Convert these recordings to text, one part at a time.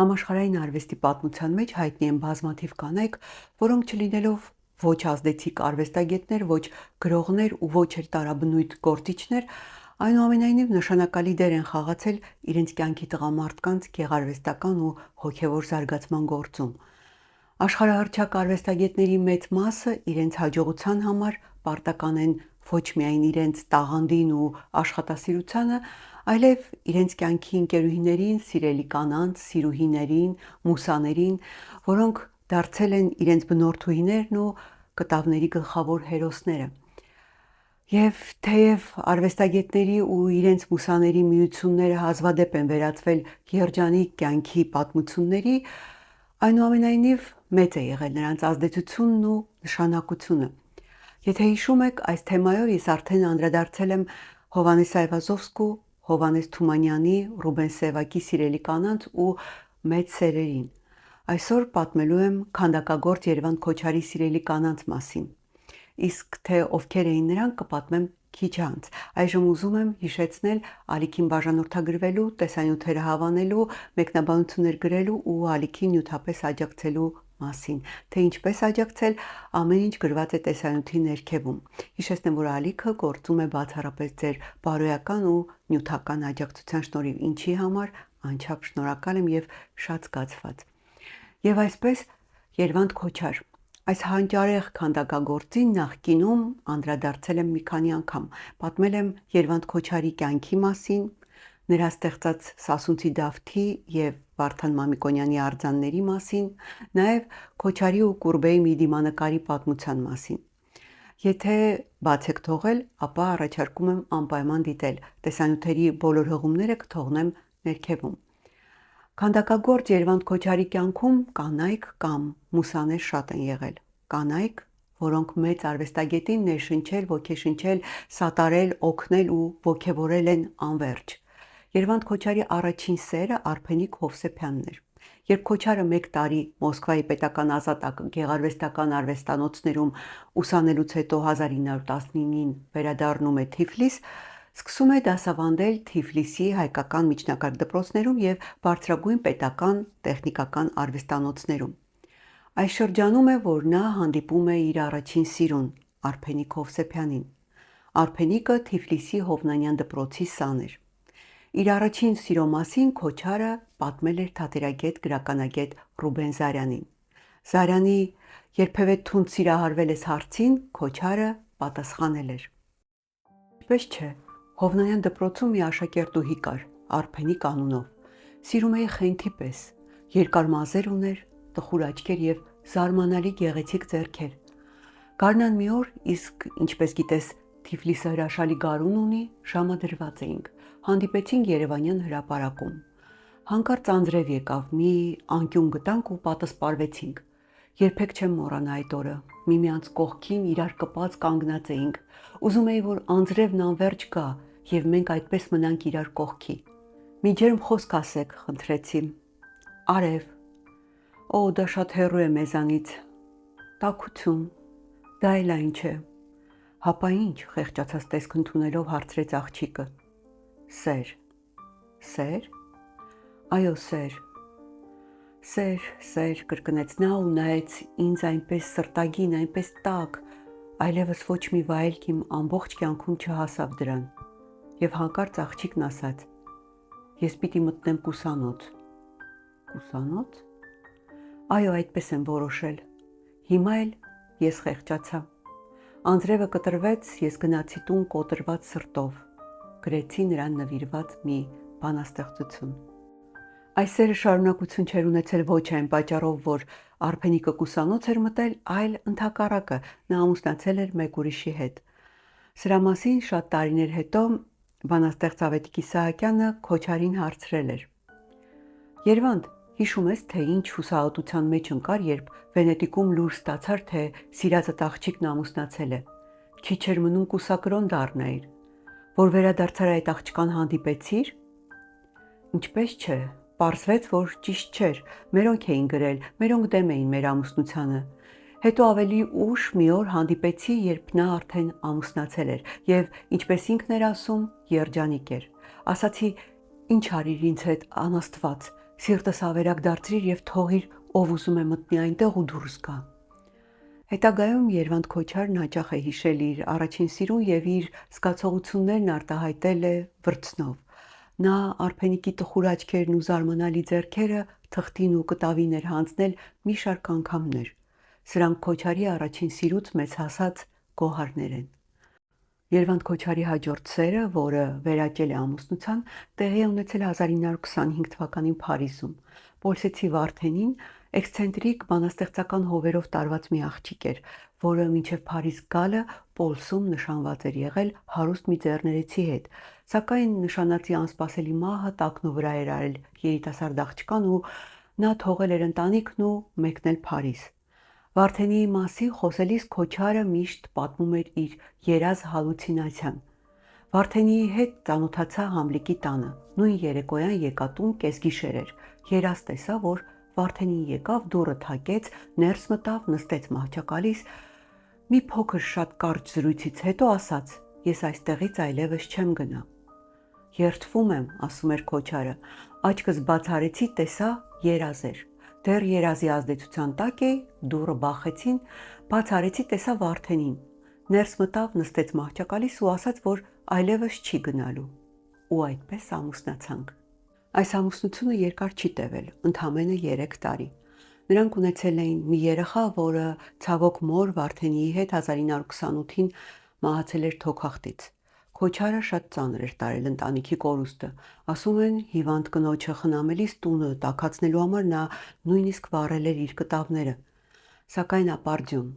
Համաշխարհային արվեստի պատմության մեջ հայտնի են բազմաթիվ կանայք, որոնք չլինելով ոչ ազդեցիկ արվեստագետներ, ոչ գրողներ ու ոչ էլ տարաբնույթ գործիչներ, այնուամենայնիվ նշանակալի դեր են խաղացել իրենց կյանքի տղամարդկանց գեղարվեստական ու հոգևոր զարգացման գործում։ Աշխարհահռչակ արվեստագետների մեծ մասը իրենց հաջողության համար պարտական են ոչ միայն իրենց տաղանդին ու աշխատասիրությանը, այլև իրենց կյանքի ընկերուհիներին, սիրելի կանանց, սիրուհիներին, մուսաներին, որոնք դարձել են իրենց բնորդուհիներն ու կտավների գլխավոր հերոսները։ Եվ թեև արվեստագետների ու իրենց մուսաների միությունները հազվադեպ են վերածվել երջանիկ կյանքի պատմությունների, այնուամենայնիվ մեծ է եղել նրանց ազդեցությունն ու նշանակությունը։ Եթե հիշում եք, այս թեմայով ես արդեն անդրադարձել եմ Հովհաննես Այվազովսկու, Հովհաննես Թումանյանի, Ռուբեն Սևակի սիրելի կանանց ու մեծ սերերին։ Այսօր պատմելու եմ քանդակագործ Երվանդ Քոչարի սիրելի կանանց մասին։ Իսկ թե ովքեր էին նրանք, կպատմեմ քիչ անց։ Այժմ ուզում եմ հիշեցնել ալիքին բաժանորդագրվելու, տեսանյութերը հավանելու, մեկնաբանություններ գրելու ու ալիքին նյութապես աջակցելու մասին, թե ինչպես աջակցել, ամեն ինչ գրված է տեսանյութի ներքևում։ Հիշեցնեմ, որ ալիքը գործում է բացառապես ձեր բարոյական ու նյութական աջակցության շնորհիվ, ինչի համար անչափ շնորհակալ եմ եւ շատ զգացված։ Եվ այսպես Երվանդ Քոչար, այս հանճարեղ քանդակագործին նախկինում անդրադարձել եմ մի քանի անգամ, պատմել եմ Երվանդ Քոչարի կյանքի մասին, նրա ստեղծած Սասունցի Դավթի եւ Վարդան Մամիկոնյանի արձանների մասին, նաեւ Քոչարի ու Կուրբեի մի դիմանկարի պատմության մասին։ Եթե բաց եք թողել, ապա առաջարկում եմ անպայման դիտել։ Տեսանյութերի բոլոր հղումները կթողնեմ ներքևում։ Քանդակագործ Երվանդ Քոչարի կյանքում կանայք կամ մուսաներ շատ են եղել։ Կանայք, որոնք մեծ արվեստագետին ներշնչել, ոգեշնչել, սատարել, օգնել ու ոգևորել են անվերջ։ Երվանդ Քոչարի առաջին սերը Արփենիկ Հովսեփյանն էր։ Երբ Քոչարը 1 տարի Մոսկվայի պետական ազատ գեղարվեստական արվեստանոցներում ուսանելուց հետո 1919-ին վերադառնում է Թիֆլիս, սկսում է դասավանդել Թիֆլիսի հայկական միջնակարգ դպրոցներում եւ բարձրագույն պետական տեխնիկական արվեստանոցներում։ Այս շրջանում է, որ նա հանդիպում է իր առաջին սիրուն Արփենիկ Հովսեփյանին։ Արփենիկը Թիֆլիսի Հովնանյան դպրոցի սան էր։ Իր առաջին սիրո մասին Քոչարը պատմել էր թատերագետ գրականագետ Ռուբեն Զարյանին։ Զարյանի երբևէ թունդ սիրահարվել ես հարցին Քոչարը պատասխանել էր. Ինչպես չէ, Հովնանյան դպրոցում մի աշակերտուհի կար, Արփենիկ անունով։ Սիրում էի խենթի պես, երկար մազեր ուներ, տխուր աչքեր եւ զարմանալի գեղեցիկ ձեռքեր։ Գարնան մի օր, իսկ ինչպես գիտես, Թիֆլիսը հրաշալի գարուն ունի, ժամադրված էինք, հանդիպեցինք Երևանյան հրապարակում։ Հանկարծ անձրև եկավ, մի անկյուն գտանք ու պատասպարվեցինք։ Երբեք չեմ մոռանա այդ օրը, միմյանց կողքին իրար կպած կանգնած էինք։ Ուզում էի, որ անձրևն անվերջ գա եւ մենք այդպես մնանք իրար կողքի։ Մի ջերմ խոսք ասեք, խնդրեցի։ Արև։ Օ, դա շատ հեռու է մեզանից։ Տաքություն։ Դա էլ այն չէ։ Հապա ինչ, խեղճացած տեսք ընդունելով հարցրեց աղջիկը։ Սեր։ Սեր։ Այո, սեր։ Սեր, կրկնեց նա ու նայեց ինձ այնպես սրտագին, այնպես տաք, այլևս ոչ մի վայելք իմ ամբողջ կյանքում չհասավ դրան։ Եվ հանկարծ աղջիկն ասաց. Ես պիտի մտնեմ կուսանոց։ Կուսանոց։ Այո, այդպես եմ որոշել։ Հիմա էլ ես խեղճացա։ Անձրևը կտրվեց, ես գնացի տուն կոտրված սրտով։ Գրեցի նրան նվիրված մի բանաստեղծություն։ Այս սերը շարունակություն չէր ունեցել ոչ այն պատճառով, որ Արփենիկը կուսանոց էր մտել, այլ ընդհակառակը, նա ամուսնացել էր մեկ ուրիշի հետ։ Սրա մասին շատ տարիներ հետո բանաստեղծ Ավետիք Իսահակյանը Քոչարին հարցրել էր. Երվանդ, հիշում ես, թե ինչ հուսահատության մեջ ընկար, երբ Վենետիկում լուր ստացար, թե սիրածդ աղջիկն ամուսնացել է։ Քիչ էր մնում կուսակրոն դառնայիր, որ վերադարձար այդ աղջկան հանդիպեցիր։ Ինչպես չէ, պարզվեց, որ ճիշտ չէր, մերոնք էին գրել, մերոնք դեմ էին մեր ամուսնությանը։ Հետո ավելի ուշ մի օր հանդիպեցի, երբ նա արդեն ամուսնացել էր եւ ինչպես ինքն էր ասում, երջանիկ էր։ Ասացի, ինչ արիր ինձ հետ, անաստված, Սիրտս ավերակ դարձրիր եւ թողիր, ով ուզում է մտնի այնտեղ ու դուրս գա։ Հետագայում Երվանդ Քոչարն հաճախ է հիշել իր առաջին սիրուն եւ իր զգացողություններն արտահայտել է վրձնով։ Նա Արփենիկի տխուր աչքերն ու զարմանալի ձեռքերը թղթին ու կտավին էր հանձնել մի շարք անգամներ։ Սրանք Քոչարի առաջին սիրուց մեծ հասած գոհարներ են։ Երվանդ Քոչարի հաջորդ սերը, որը վերաճել է ամուսնության, տեղի է ունեցել 1925 թվականին Փարիզում։ Պոլսեցի Վարդենին էքսցենտրիկ բանաստեղծական հովերով տարված մի աղջիկ էր, որը մինչև Փարիզ գալը Պոլսում նշանված էր եղել հարուստ մի ձեռներեցի հետ, սակայն նշանածի անսպասելի մահը տակնու վրա էր արել երիտասարդ աղջկան ու նա թողել էր ընտանիքն ու մեկնել Փարիզ։ Վարդենիի մասին խոսելիս Քոչարը միշտ պատմում էր իր երազ հալուցինացիան։ Վարդենիի հետ ծանոթացա Համլիկի տանը։ Նույն երեկոյան եկա տուն կեսգիշեր էր։ Երազ տեսա, որ Վարդենին եկավ, դուռը թակեց, ներս մտավ, նստեց մահճակալիս։ Մի փոքր շատ կարճ զրույցից հետո ասաց. «Ես այստեղից այլևս չեմ գնա»։ «Երդվում եմ», ասում էր Քոչարը։ Աչքս բաց արեցի, տեսա երազ էր։ Դեռ երազի ազդեցության տակ էի, դուռը բախեցին, բաց արեցի, տեսա Վարդենին։ Ներս մտավ, նստեց մահճակալիս ու ասաց, որ այլևս չի գնալու։ Ու այդպես ամուսնացանք։ Այս ամուսնությունը երկար չի տևել, ընդամենը 3 տարի։ Նրանք ունեցել էին մի երեխա, որը ցավոք մոր Վարդենիի հետ 1928-ին մահացել էր թոքախտից։ Քոչարը շատ ծանր էր տարել ընտանիքի կորուստը։ Ասում են, հիվանդ կնոջը խնամելիս տունը տաքացնելու համար նա նույնիսկ վառել էր իր կտավները։ Սակայն ապարդյուն,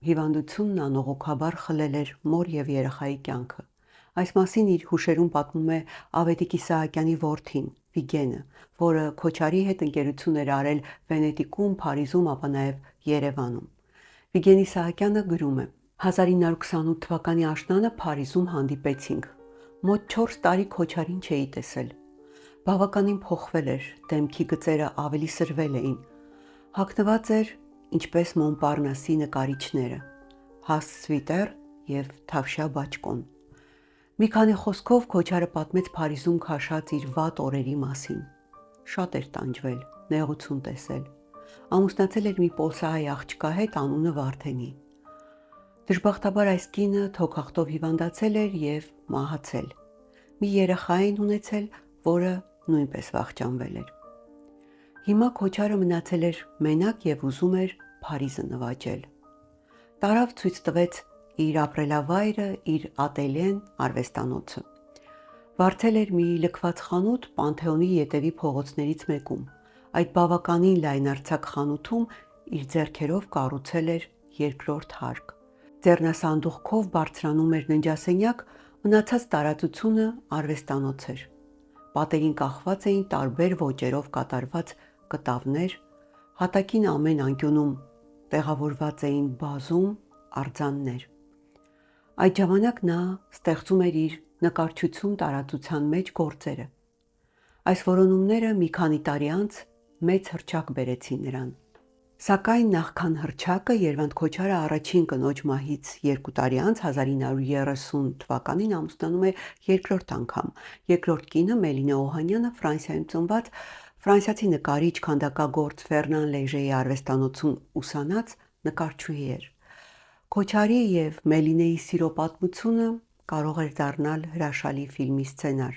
հիվանդությունն անողոքաբար խլել էր մոր եւ երեխայի կյանքը։ Այս մասին իր հուշերում պատմում է Ավետիք Իսահակյանի որդին Վիգենը, որը Քոչարի հետ ընկերություն էր արել Վենետիկում, Փարիզում, ապա նաեւ Երևանում։ Վիգեն Իսահակյանը գրում է. 1928 թվականի աշնանը Փարիզում հանդիպեցինք։ Մոտ 4 տարի Քոչարին չէի տեսել։ Բավականին փոխվել էր, դեմքի գծերը ավելի սրվել էին։ Հագնված էր ինչպես Մոնպարնասի նկարիչները՝ հաստ սվիտեր եւ թավշյա բաճկոն։ Մի քանի խոսքով Քոչարը պատմեց Փարիզում քաշած իր վատ օրերի մասին։ Շատ էր տանջվել, նեղություն տեսել։ Ամուսնացել էր մի պոլսահայ աղջկա հետ, անունը Վարդենի։ Դժբախտաբար այս կինը թոքախտով հիվանդացել էր եւ մահացել։ Մի երեխա էին ունեցել, որը նույնպես վախճանվել էր։ Հիմա Քոչարը մնացել էր մենակ եւ ուզում էր Փարիզը նվաճել։ Տարավ ցույց տվեց իր ապրելավայրը, իր ատելյեն, արվեստանոցը։ Վարձել էր մի լքված խանութ Պանթեոնի ետևի փողոցներից մեկում։ Այդ բավականին լայնարձակ խանութում իր ձեռքերով կառուցել էր երկրորդ հարկ։ Ձեռնասանդուղքով բարձրանում էր ննջասենյակ, մնացած տարածությունը արվեստանոց էր։ Պատերին կախված էին տարբեր ոճերով կատարված կտավներ, հատակին ամեն անկյունում տեղավորված էին բազում արձաններ։ Այդ ժամանակ նա ստեղծում էր իր նկարչություն տարածության մեջ գործերը։ Այս որոնումները մի քանի տարի անց մեծ հռչակ բերեցին նրան։ Սակայն նախքան հռչակը Երվանդ Քոչարը առաջին կնոջ մահից 2 տարի անց 1930 թվականին ամուսնանում է երկրորդ անգամ։ Երկրորդ կինը Մելինե Օհանյանը Ֆրանսիայում ծնված ֆրանսիացի նկարիչ, քանդակագործ Ֆերնան Լեժեի արվեստանոցում ուսանած նկարչուհի էր։ Քոչարի եւ Մելինեի սիրո պատմությունը կարող էր դառնալ հրաշալի ֆիլմի սցենար։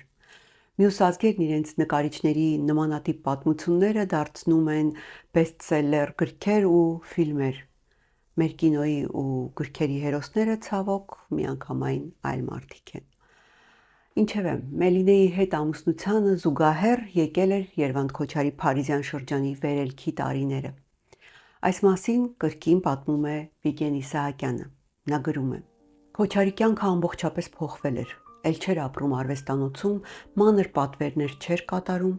Մյուս ազգերն իրենց նկարիչների նմանատիպ պատմությունները դարձնում են բեսթսելլեր գրքեր ու ֆիլմեր։ Մեր կինոյի ու գրքերի հերոսները ցավոք միանգամայն այլ մարդիկ են։ Ինչևէ, Մելինեի հետ ամուսնությանը զուգահեռ եկել էր Երվանդ Քոչարի փարիզյան շրջանի վերելքի տարիները։ Այս մասին կրկին պատմում է Վիգեն Իսահակյանը։ Նա գրում է. Քոչարի կյանքը ամբողջապես փոխվել էր։ Էլ չէր ապրում արվեստանոցում, մանր պատվերներ չէր կատարում։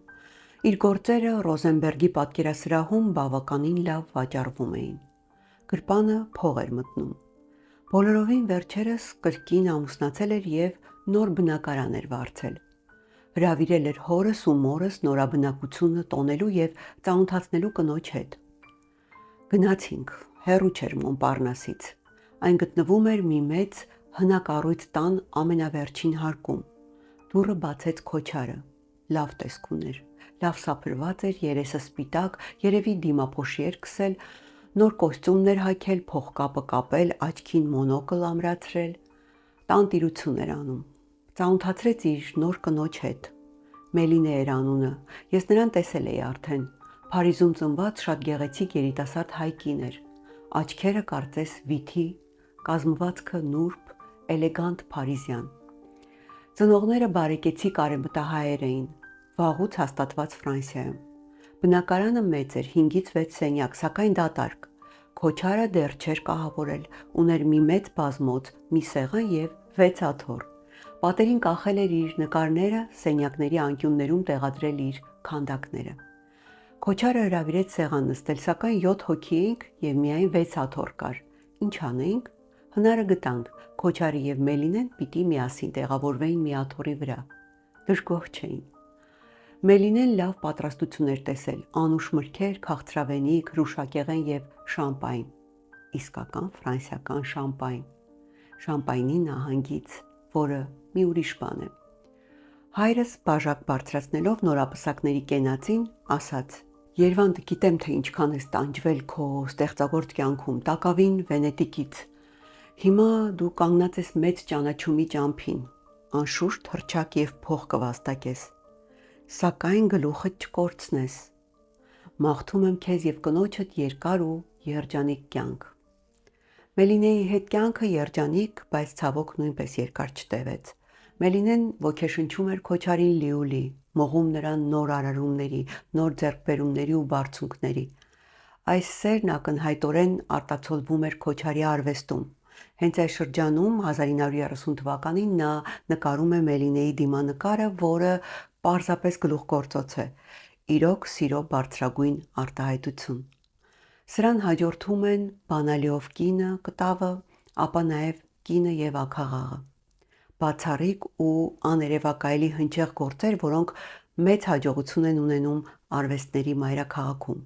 Իր գործերը Ռոզենբերգի պատկերասրահում բավականին լավ վաճառվում էին։ Գրպանը փող էր մտնում։ Բոլորովին վերջերս կրկին ամուսնացել էր եւ նոր բնակարան էր վարձել։ Հրավիրել էր հորս ու մորս նորաբնակությունը տոնելու եւ ծանոթացնելու կնոջ հետ։ Գնացինք, հեռու չէր Մոնպարնասից։ Այն գտնվում էր մի մեծ հնակառույց տան ամենավերջին հարկում։ Դուռը բացեց Քոչարը։ Լավ տեսք ուներ։ Լավ սափրված էր, երեսը սպիտակ, երևի դիմափոշի էր քսել, նոր կոստյումներ հագել, փողկապը կապել, աչքին մոնոկլ ամրացրել, տանտիրություն էր անում։ Ծանոթացրեց իր նոր կնոջ հետ։ Մելինե էր անունը, ես նրան տեսել էի արդեն։ Փարիզում ծնված շատ գեղեցիկ երիտասարդ հայ կին էր։ Աչքերը կարծես վիթի, կազմվածքը նուրբ, էլեգանտ փարիզյան։ Ծնողները բարեկեցիկ արևմտահայեր էին, վաղուց հաստատված Ֆրանսիայում։ Բնակարանը մեծ էր, 5-ից 6 սենյակ, սակայն դատարկ։ Քոչարը դեռ չէր կահավորել, ուներ մի մեծ բազմոց, մի սեղան եւ 6 աթոռ։ Պատերին կախել էր իր նկարները, սենյակների անկյուններում տեղադրել իր քանդակները։ Քոչարը հրավիրեց սեղան նստել, սակայն 7 հոգի էինք եւ միայն 6 աթոռ կար։ Ինչ անեինք։ Հնարը գտանք, Քոչարը եւ Մելինեն պիտի միասին տեղավորվեին մի աթոռի վրա։ Դժգոհ չէին։ Մելինեն լավ պատրաստություն էր տեսել, անուշ մրգեր, քաղցրավենիք, հրուշակեղեն եւ շամպայն։ Իսկական ֆրանսիական շամպայն։ Շամպայնի նահանգից, որը մի ուրիշ բան է։ Հայրս բաժակ բարձրացնելով նորապսակների կենացին ասաց. Երվանդ գիտեմ, թե ինչքան ես տանջվել քո ստեղծագործ կյանքում, տակավին Վենետիկից։ Հիմա դու կանգնած ես մեծ ճանաչումի ճամփին, անշուշտ հռչակ եւ փող կվաստակես, սակայն գլուխդ չկորցնես։ Մաղթում եմ քեզ եւ կնոջդ երկար ու երջանիկ կյանք։ Մելինեի հետ կյանքը երջանիկ, բայց ցավոք նույնպես երկար չտևեց։ Մելինեն ոգեշնչում էր Քոչարին լիուլի, մողում նրան նոր արարումների, նոր ձեռքբերումների ու բարձունքների։ Այս սերն ակնհայտորեն արտացոլվում էր Քոչարի արվեստում։ Հենց այս շրջանում 1930 թվականին նա նկարում է Մելինեի դիմանկարը, որը պարզապես գլուխգործոց է, իրոք սիրո բարձրագույն արտահայտություն։ Սրան հաջորդում են Բանալիով կինը, կտավը, ապա նաև կինը եւ աքաղաղը։ Բացառիկ ու աներևակայելի հնչեղ գործեր, որոնք մեծ հաջողություն են ունենում արվեստների մայրաքաղաքում։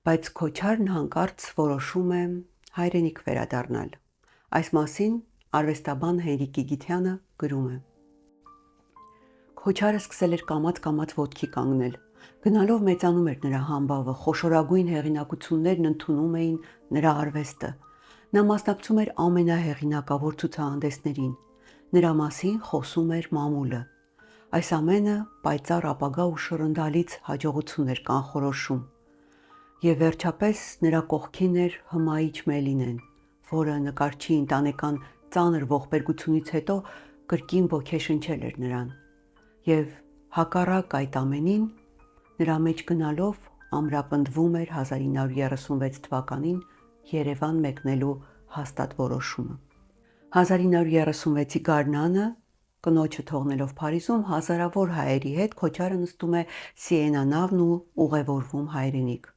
Բայց Քոչարն հանկարծ որոշում է հայրենիք վերադառնալ։ Այս մասին արվեստաբան Հենրիկ Գիգիթյանը գրում է. Քոչարը սկսել էր կամաց-կամաց ոտքի կանգնել։ Գնալով մեծանում էր նրա համբավը, խոշորագույն հեղինակություններն ընդունում էին նրա արվեստը։ Նա մասնակցում էր ամենահեղինակավոր ցուցահանդեսներին։ Նրա մասին խոսում էր մամուլը։ Այս ամենը պայծառ ապագա ու շռնդալից հաջողություն էր կանխորոշում։ Եվ վերջապես նրա կողքին էր հմայիչ Մելինեն, որը նկարչի ընտանեկան ծանր ողբերգությունից հետո կրկին ոգեշնչել էր նրան։ Եվ հակառակ այդ ամենին, նրա մեջ գնալով ամրապնդվում էր 1936 թվականին Երևան մեկնելու հաստատ որոշումը։ 1936-ի գարնանը կնոջը թողնելով Փարիզում հազարավոր հայերի հետ Քոչարը նստում է Սիենա նավն ու ուղևորվում հայրենիք,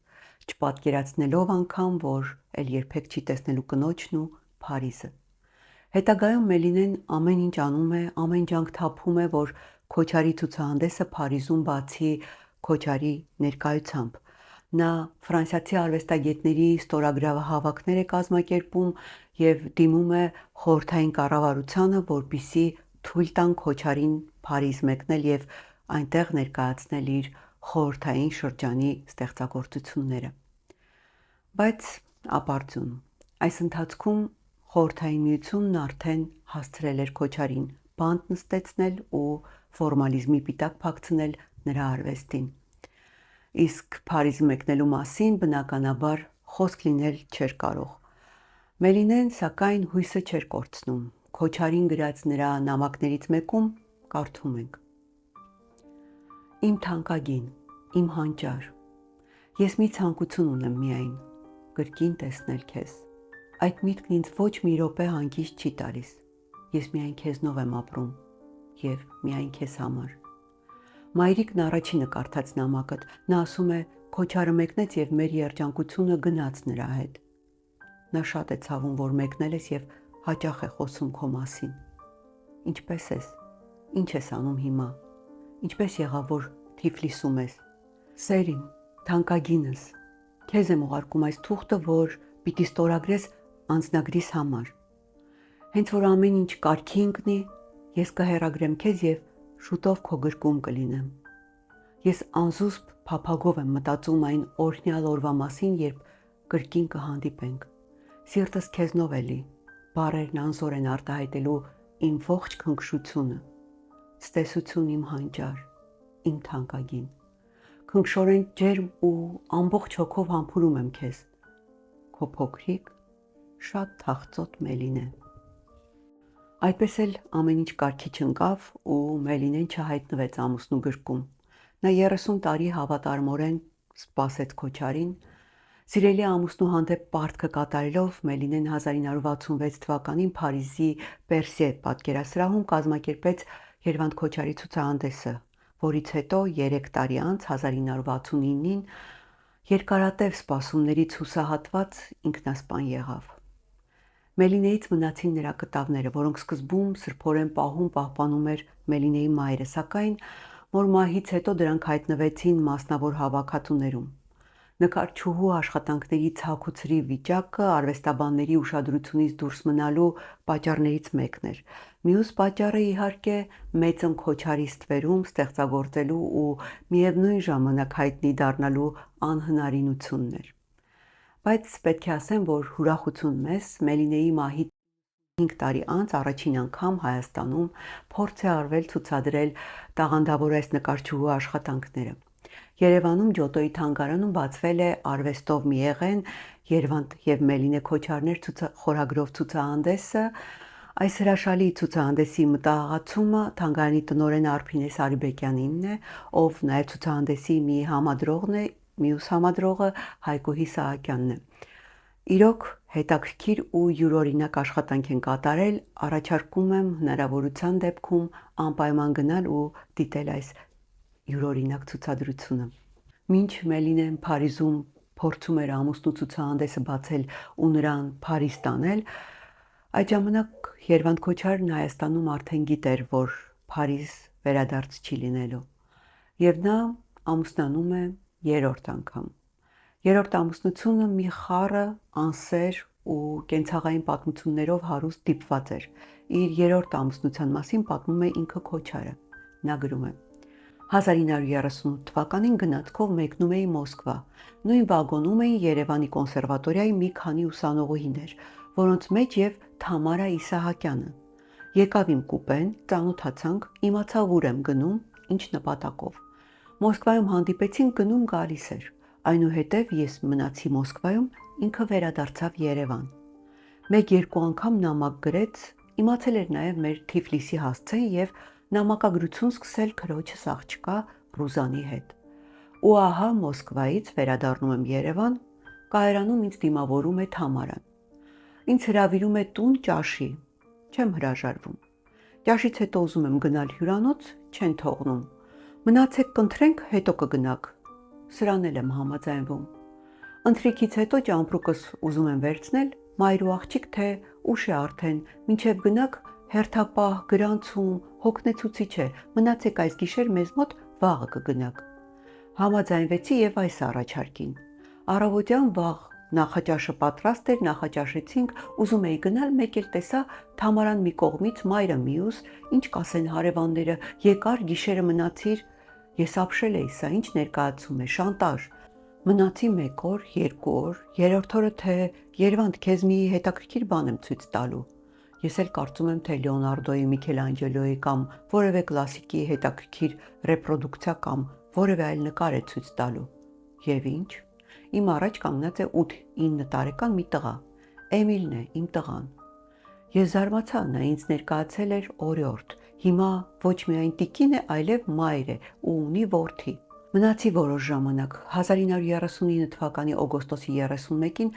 չպատկերացնելով անգամ, որ էլ երբեք չի տեսնելու կնոջն ու Փարիզը։ Հետագայում Մելինեն ամեն ինչ անում է, ամեն ջանք թափում է, որ Քոչարի ցուցահանդեսը Փարիզում բացի Քոչարի ներկայությամբ։ Նա ֆրանսիացի արվեստագետների ստորագրավահավաքներ է կազմակերպում եւ դիմում է խորհրդային կառավարությանը, որպեսզի թույլ տան Քոչարին Փարիզ մեկնել եւ այնտեղ ներկայացնել իր խորհրդային շրջանի ստեղծագործությունները։ Բայց ապարդյուն, այս ընթացքում խորհրդային միությունն արդեն հասցրել էր Քոչարին բանտ նստեցնել ու ֆորմալիզմի պիտակ փակցնել նրա արվեստին։ Իսկ Փարիզ մեկնելու մասին բնականաբար խոսք լինել չէր կարող։ Մելինեն սակայն հույսը չէր կորցնում։ Քոչարին գրած նրա նամակներից մեկում կարդում ենք. Իմ թանկագին, իմ հանճար, ես մի ցանկություն ունեմ միայն, կրկին տեսնել քեզ։ Այդ միտքն ինձ ոչ մի րոպե հանգիստ չի տալիս։ Ես միայն քեզնով եմ ապրում եւ միայն քեզ համար։ Մայրիկն առաջինը կարդաց նամակդ, նա ասում է Քոչարը մեկնեց եւ մեր երջանկությունը գնաց նրա հետ։ Նա շատ է ցավում, որ մեկնել ես եւ հաճախ է խոսում քո մասին։ Ինչպես ես։ Ինչ ես անում հիմա։ Ինչպես եղավ, որ Թիֆլիսում ես։ Սերիմ, թանկագինս, քեզ եմ ուղարկում այս թուղթը, որ պիտի ստորագրես անձնագրիս համար։ Հենց որ ամեն ինչ կարգի ընկնի, ես կհեռագրեմ քեզ եւ շուտով քո գրկում կլինեմ։ Ես անզուսպ փափագով եմ մտածում այն օրհնյալ օրվա մասին, երբ կրկին կհանդիպենք։ Սիրտս քեզնով էլի, բառերն անզոր են արտահայտելու իմ ողջ քնքշությունը։ Ցտեսություն իմ հանճար, իմ թանկագին։ Քնքշորեն ջերմ ու ամբողջ հոգով համբուրում եմ քեզ։ Քո փոքրիկ, շատ թախծոտ Մելինե։ Այդպես էլ ամեն ինչ կարգի չընկավ ու Մելինեն չհայտնվեց ամուսնու գրկում։ Նա 30 տարի հավատարմորեն սպասեց Քոչարին։ Սիրելի ամուսնու հանդեպ պարտքը կատարելով Մելինեն 1966 թվականին Փարիզի Պերսիե պատկերասրահում կազմակերպեց Երվանդ Քոչարի ցուցահանդեսը, որից հետո 3 տարի անց 1969-ին երկարատև սպասումներից հուսահատված ինքնասպան եղավ։ Մելինեից մնացին նրա կտավները, որոնք սկզբում սրբորեն պահում պահպանում էր Մելինեի մայրը, սակայն մոր մահից հետո դրանք հայտնվեցին մասնավոր հավաքածուներում։ Նկարչուհու աշխատանքների ցաք ու ցրիվ վիճակը արվեստաբանների ուշադրությունից դուրս մնալու պատճառներից մեկն էր։ Մյուս պատճառը իհարկե մեծն Քոչարի ստվերում ստեղծագործելու ու միևնույն ժամանակ հայտնի դառնալու անհնարինությունն էր։ Բայց պետք է ասեմ, որ ուրախություն մեզ Մելինեի մահից 5 տարի անց առաջին անգամ Հայաստանում փորձ է արվել ցուցադրել տաղանդավոր այս նկարչուհու աշխատանքները։ Երևանում Ջոտոյի թանգարանում բացվել է արվեստով մի եղեն Երվանդ եւ Մելինե Քոչարներ խորագրով ցուցահանդեսը։ Այս հրաշալի ցուցահանդեսի մտահղացումը թանգարանի տնօրեն Արփինե Սարիբեկյանինն է, ով նաեւ ցուցահանդեսի մի համադրողն է, մյուս համադրողը Հայկուհի Սահակյանն է։ Իրոք հետաքրքիր ու յուրօրինակ աշխատանք են կատարել, առաջարկում եմ հնարավորության դեպքում անպայման գնալ ու դիտել այս յուրօրինակ ցուցադրությունը։ Մինչ Մելինեն Փարիզում փորձում էր ամուսնու ցուցահանդեսը բացել ու նրան Փարիզ տանել, այդ ժամանակ Երվանդ Քոչարն Հայաստանում արդեն գիտեր, որ Փարիզ վերադարձ չի լինելու, եւ նա ամուսնանում է երրորդ անգամ։ Երրորդ ամուսնությունը մի խառը, անսեր ու կենցաղային պատմություններով հարուստ դիպված էր։ Իր երրորդ ամուսնության մասին պատմում է ինքը Քոչարը։ Նա գրում է. 1938 թվականին գնացքով մեկնում էի Մոսկվա։ Նույն վագոնում էին Երևանի կոնսերվատորիայի մի քանի ուսանողուհիներ, որոնց մեջ եւ Թամարա Իսահակյանը։ Եկավ իմ կուպեն, ծանոթացանք, իմացա ուր եմ գնում, ինչ նպատակով։ Մոսկվայում հանդիպեցինք, գնում գալիս էր։ Այնուհետև ես մնացի Մոսկվայում, ինքը վերադարձավ Երևան։ 1-2 անգամ նամակ գրեց, իմացել էր նաև մեր Թիֆլիսի հասցեն եւ նամակագրություն սկսել քրոջս աղջկա Ռուզանի հետ։ Ու ահա Մոսկվայից վերադառնում եմ Երևան, կայարանում ինձ դիմավորում է Թամարան։ Ինձ հրավիրում է տուն ճաշի, չեմ հրաժարվում։ Ճաշից հետո ուզում եմ գնալ հյուրանոց, չեն թողնում։ Մնացեք կընտրենք, հետո կգնաք։ Սրան էլ եմ համաձայնվում։ Ընթրիքից հետո ճամպրուկս ուզում եմ վերցնել, մայր ու աղջիկ թե ուշ է արդեն, մինչև գնաք հերթապահ գրանցում, հոգնեցուցիչ է, մնացեք այս գիշեր մեզ մոտ, վաղը կգնաք։ Համաձայնվեցի եւ այս առաջարկին։ Առավոտյան վաղ նախաճաշը պատրաստ էր, նախաճաշեցինք, ուզում էի գնալ, մեկ էլ տեսա Թամարան մի կողմից, մայրը մյուս, ինչ կասեն հարևանները, եկար գիշերը մնացիր։ Ես ապշել էի, սա ինչ ներկայացում է, շանտաժ։ Մնացի 1 օր, 2 օր, երրորդ օրը թե Երվանդ քեզ մի հետաքրքիր բան եմ ցույց տալու։ Ես էլ կարծում եմ, թե Լեոնարդոյի, Միքելանջելոյի կամ որևէ կլասիկի հետաքրքիր ռեպրոդուկցիա կամ որևէ այլ նկար է ցույց տալու։ Եվ ինչ։ Իմ առաջ կանգնած է 8-9 տարեկան մի տղա։ Էմիլն է, իմ տղան։ Ես զարմացա, նա ինձ ներկայացել էր օրիորդ։ Հիմա ոչ միայն տիկին է, այլև մայր է ու ունի որդի։ Մնացի որոշ ժամանակ, 1939 թվականի օգոստոսի 31-ին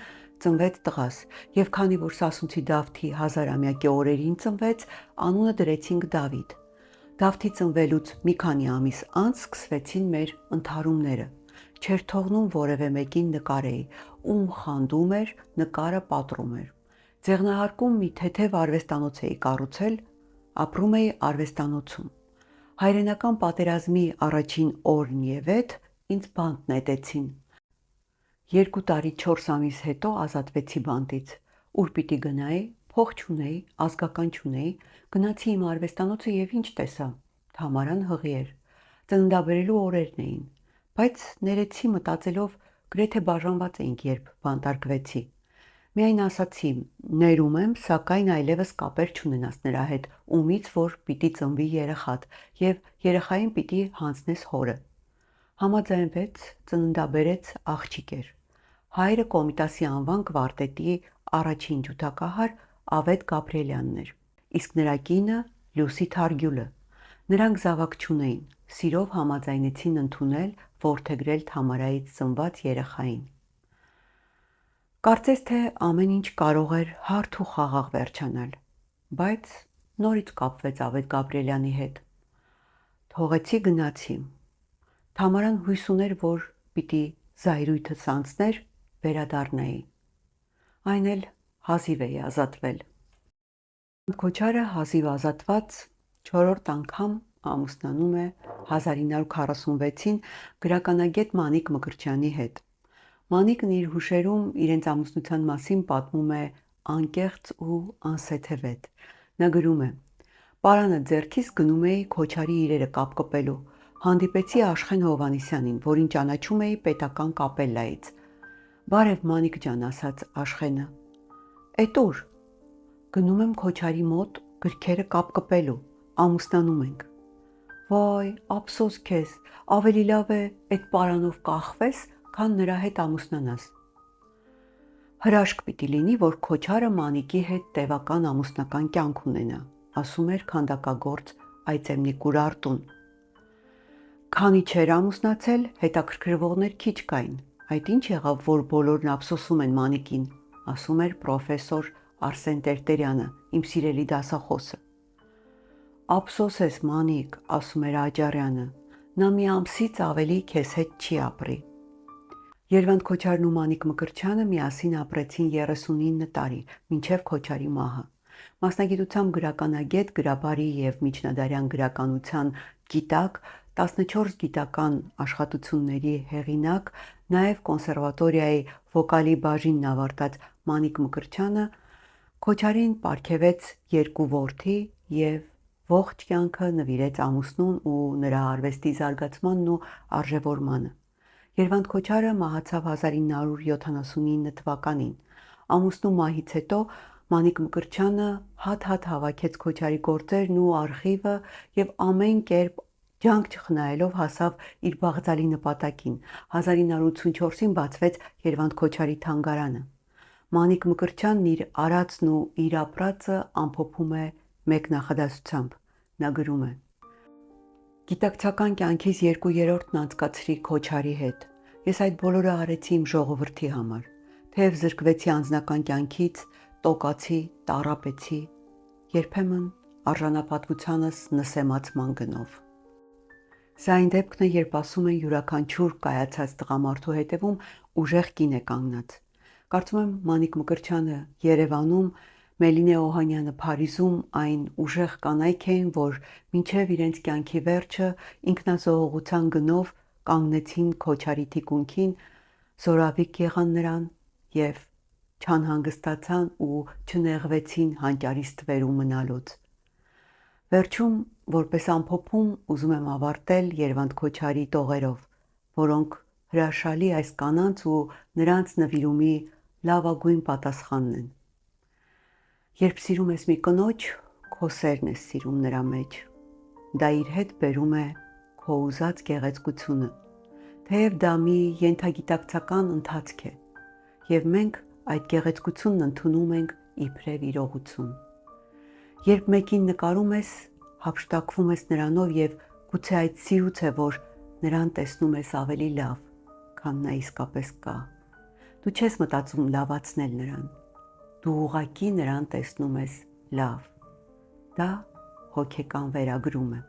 ծնվեց տղաս, եւ քանի որ Սասունցի Դավթի 1000-ամյակի օրերին ծնվեց, անունը դրեցինք Դավիթ։ Դավթի ծնվելուց մի քանի ամիս անց սկսվեցին մեր ընդհարումները։ Չէր թողնում որևէ մեկին նկարեի, ում խանդում էր, նկարը պատռում էր։ Ձեղնահարկում մի թեթև արվեստանոց էի կառուցել, ապրում էի արվեստանոցում։ Հայրենական պատերազմի առաջին օրն եւ էդ ինձ բանտ նետեցին։ 2 տարի 4 ամիս հետո ազատվեցի բանտից։ Ուր պիտի գնայի, փող չունեի, ազգական չունեի, գնացի իմ արվեստանոցը եւ ինչ տեսա։ Թամարան հղի էր։ ծննդաբերելու օրերն էին, բայց ներեցի մտածելով գրեթե բաժանված էինք, երբ բանտարկվեցի։ Միայն ասացի, ներում եմ, սակայն այլևս կապեր չունենաս նրա հետ, ումից որ պիտի ծնվի երեխատ, եւ երեխային պիտի հանձնես հորը։ Համաձայնվեց, ծննդաբերեց աղջիկ էր։ Հայրը Կոմիտասի անվան կվարտետի առաջին ջութակահար Ավետ Գաբրիելյանն էր, իսկ նրա կինը Լուսի Թարգյուլը։ Նրանք զավակ չունեին, սիրով համաձայնեցին ընդունել, որդեգրել Թամարայից ծնված երեխային։ Կարծես թե ամեն ինչ կարող էր հարթ ու խաղաղ վերջանալ, բայց նորից կապվեց Ավետ Գաբրիելյանի հետ։ Թողեցի գնացի։ Թամարան հույս ուներ, որ պիտի զայրույթս անցներ, վերադառնայի։ Այն էլ հազիվ էի ազատվել։ Քոչարը հազիվ ազատված 4-րդ անգամ ամուսնանում է 1946-ին գրականագետ Մանիկ Մկրտչյանի հետ։ Մանիկն իր հուշերում իրենց ամուսնության մասին պատմում է անկեղծ ու անսեթևետ։ Նա գրում է. «Պարանը ձեռքիս գնում էի Քոչարի իրերը կապկպելու, հանդիպեցի Աշխեն Հովհաննիսյանին, որին ճանաչում էի պետական կապելլայից։ Բարև Մանիկ ջան, ասաց Աշխենը։ Էդ ուր։ Գնում եմ Քոչարի մոտ գրքերը կապկպելու, ամուսնանում ենք։ Վայ, ափսոս քեզ, ավելի լավ է այդ պարանով կախվես, քան նրա հետ ամուսնանաս։ Հրաշք պիտի լինի, որ Քոչարը Մանիկի հետ տևական ամուսնական կյանք ունենա, ասում էր քանդակագործ Այծեմնիկ Ուրարտուն։ Քանի չէր ամուսնացել, հետաքրքրվողներ քիչ կային։ Այդ ինչ եղավ, որ բոլորն ափսոսում են Մանիկին, ասում էր պրոֆեսոր Արսեն Տերտերյանը, իմ սիրելի դասախոսը։ Ափսոս ես Մանիկ, ասում էր Աջարյանը, նա մի ամսից ավելի քեզ հետ չի ապրի։ Երվանդ Քոչարն ու Մանիկ Մկրտչյանը միասին ապրեցին 39 տարի, մինչև Քոչարի մահը։ Մասնագիտությամբ գրականագետ, գրաբարի եւ միջնադարյան գրականության գիտակ, 14 գիտական աշխատությունների հեղինակ, նաեւ կոնսերվատորիայի վոկալի բաժինն ավարտած Մանիկ Մկրտչյանը Քոչարին պարգևեց 2 որդի եւ ողջ կյանքը նվիրեց ամուսնուն ու նրա արվեստի զարգացմանն ու արժևորմանը։ Երվանդ Քոչարը մահացավ 1979 թվականին։ Ամուսնու մահից հետո Մանիկ Մկրտչյանը հատ-հատ հավաքեց Քոչարի գործերն ու արխիվը եւ ամեն կերպ ջանք չխնայելով հասավ իր բաղձալի նպատակին։ 1984-ին բացվեց Երվանդ Քոչարի թանգարանը։ Մանիկ Մկրտչյանն իր արածն ու իր ապրածը ամփոփում է մեկ նախադասությամբ։ Նա գրում է. Գիտակցական կյանքից 2/3-ն անցկացրի Քոչարի հետ։ Ես այդ բոլորը արեցի իմ ժողովրդի համար։ Թեև զրկվեցի անձնական կյանքից, տոկացի, տառապեցի, երբեմն արժանապատվությանս նսեմացման գնով։ Սա այն դեպքն է, երբ ասում են յուրաքանչյուր կայացած տղամարդու հետևում ուժեղ կին է կանգնած։ Կարծում եմ Մանիկ Մկրտչյանը Երևանում, Մելինե Օհանյանը Փարիզում այն ուժեղ կանայք էին, որ մինչև իրենց կյանքի վերջը ինքնազոհողության գնով կանգնեցին Քոչարի թիկունքին, զորավիք եղան նրան եւ չանհանգստացան ու չնեղվեցին հանճարի ստվերում մնալուց։ Վերջում, որպես ամփոփում, ուզում եմ ավարտել Երվանդ Քոչարի տողերով, որոնք հրաշալի այս կանանց ու նրանց նվիրումի լավագույն պատասխանն են։ Երբ սիրում ես մի կնոջ, քո սերն ես սիրում նրա մեջ։ Դա իր հետ բերում է քո ուզած գեղեցկությունը, թեև դա մի ենթագիտակցական ընթացք է, եւ մենք այդ գեղեցկությունն ընդունում ենք իբրև իրողություն։ Երբ մեկին նկարում ես, հափշտակվում ես նրանով եւ գուցե այդ սիրուց է, որ նրան տեսնում ես ավելի լավ, քան նա իսկապես կա։ Դու չես մտածում լավացնել նրան, դու ուղղակի նրան տեսնում ես լավ։ Դա հոգեկան վերագրում է։